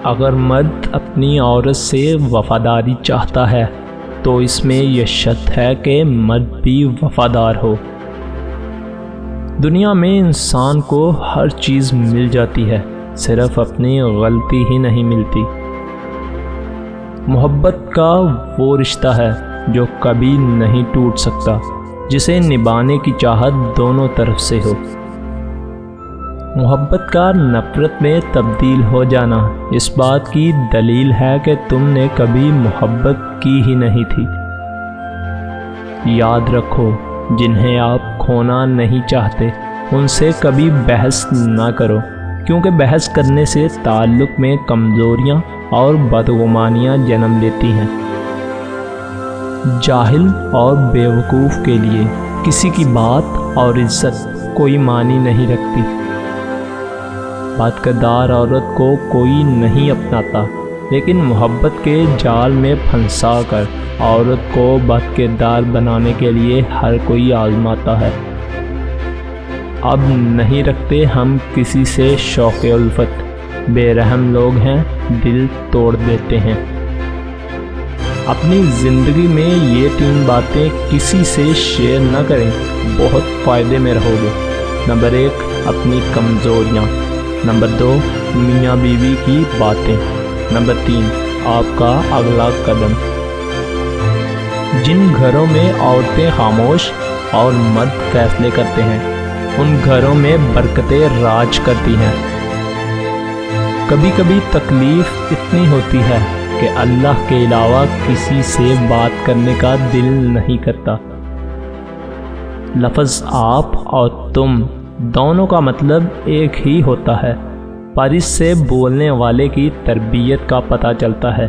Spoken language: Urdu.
اگر مرد اپنی عورت سے وفاداری چاہتا ہے تو اس میں یہ شرط ہے کہ مرد بھی وفادار ہو۔ دنیا میں انسان کو ہر چیز مل جاتی ہے، صرف اپنی غلطی ہی نہیں ملتی۔ محبت کا وہ رشتہ ہے جو کبھی نہیں ٹوٹ سکتا، جسے نبھانے کی چاہت دونوں طرف سے ہو۔ محبت کا نفرت میں تبدیل ہو جانا اس بات کی دلیل ہے کہ تم نے کبھی محبت کی ہی نہیں تھی۔ یاد رکھو، جنہیں آپ کھونا نہیں چاہتے ان سے کبھی بحث نہ کرو، کیونکہ بحث کرنے سے تعلق میں کمزوریاں اور بدگمانیاں جنم لیتی ہیں۔ جاہل اور بیوقوف کے لیے کسی کی بات اور عزت کوئی معنی نہیں رکھتی۔ بات کردار عورت کو کوئی نہیں اپناتا، لیکن محبت کے جال میں پھنسا کر عورت کو بد کردار بنانے کے لیے ہر کوئی آزماتا ہے۔ اب نہیں رکھتے ہم کسی سے شوق الفت، بے رحم لوگ ہیں، دل توڑ دیتے ہیں۔ اپنی زندگی میں یہ 3 باتیں کسی سے شیئر نہ کریں، بہت فائدے میں رہو گے۔ نمبر 1، اپنی کمزوریاں۔ نمبر 2، میاں بیوی کی باتیں۔ نمبر 3، آپ کا اگلا قدم۔ جن گھروں میں عورتیں خاموش اور مرد فیصلے کرتے ہیں، ان گھروں میں برکتیں راج کرتی ہیں۔ کبھی کبھی تکلیف اتنی ہوتی ہے کہ اللہ کے علاوہ کسی سے بات کرنے کا دل نہیں کرتا۔ لفظ آپ اور تم دونوں کا مطلب ایک ہی ہوتا ہے، پر اس سے بولنے والے کی تربیت کا پتہ چلتا ہے۔